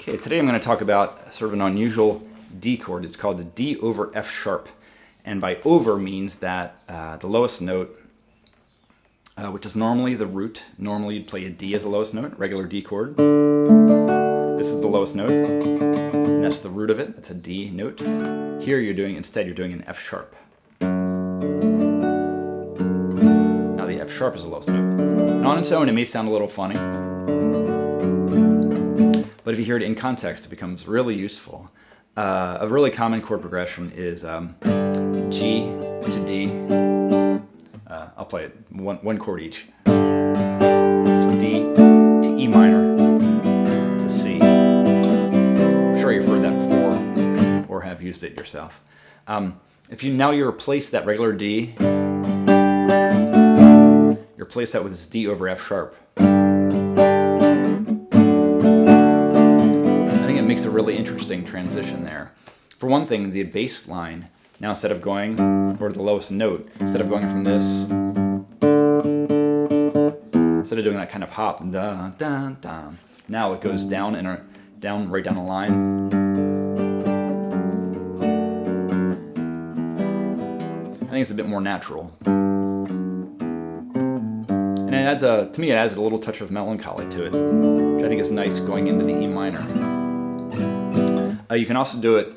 Okay, today I'm going to talk about sort of an unusual D chord. It's called the D over F sharp. And by over means that the lowest note, which is normally the root, normally you'd play a D as the lowest note, regular D chord. This is the lowest note, and that's the root of it. That's a D note. Here you're doing an F sharp. Now the F sharp is the lowest note. And on its own, it may sound a little funny. But if you hear it in context, it becomes really useful. A really common chord progression is G to D. I'll play it one chord each. To D, to E minor, to C. I'm sure you've heard that before or have used it yourself. If you replace that regular D, you replace that with this D over F sharp. Makes a really interesting transition there. For one thing, the bass line, now instead of going, or the lowest note, instead of going from this, instead of doing that kind of hop, da, da, da, now it goes down and right down the line. I think it's a bit more natural. And it adds to me it adds a little touch of melancholy to it, which I think is nice going into the E minor. You can also do it,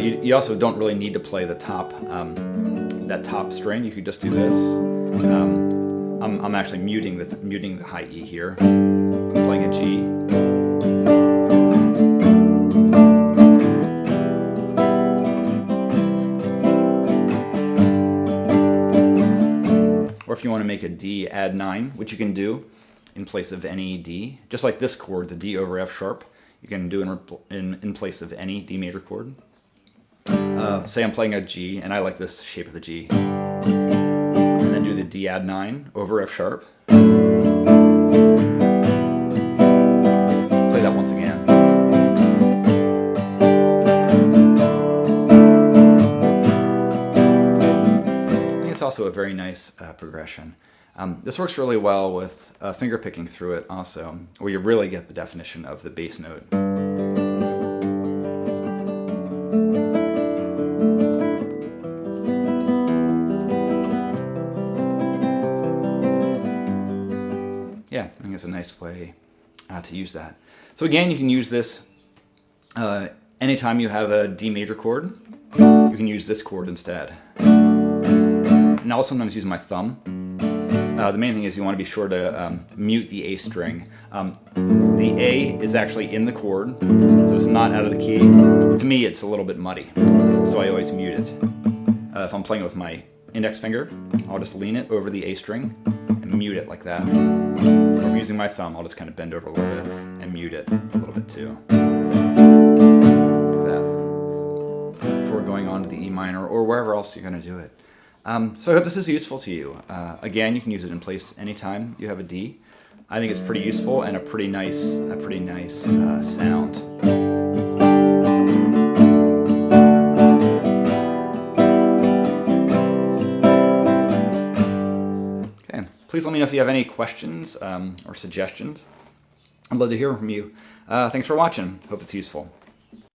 you also don't really need to play the top, that top string. You could just do this. I'm actually muting the high E here. I'm playing a G. Or if you want to make a D, add 9, which you can do in place of any D. Just like this chord, the D over F sharp. You can do in place of any D major chord. Say I'm playing a G, and I like this shape of the G. And then do the D add 9 over F sharp. Play that once again. I think it's also a very nice progression. This works really well with finger picking through it also, where you really get the definition of the bass note. Yeah, I think it's a nice way to use that. So again, you can use this anytime you have a D major chord. You can use this chord instead. And I'll sometimes use my thumb. The main thing is you want to be sure to mute the A string. The A is actually in the chord, so it's not out of the key. But to me, it's a little bit muddy, so I always mute it. If I'm playing with my index finger, I'll just lean it over the A string and mute it like that. Or if I'm using my thumb, I'll just kind of bend over a little bit and mute it a little bit too. Like that. Before going on to the E minor or wherever else you're going to do it. So I hope this is useful to you. Again, you can use it in place anytime you have a D. I think it's pretty useful and a pretty nice sound. Okay, please let me know if you have any questions or suggestions. I'd love to hear from you. Thanks for watching. Hope it's useful.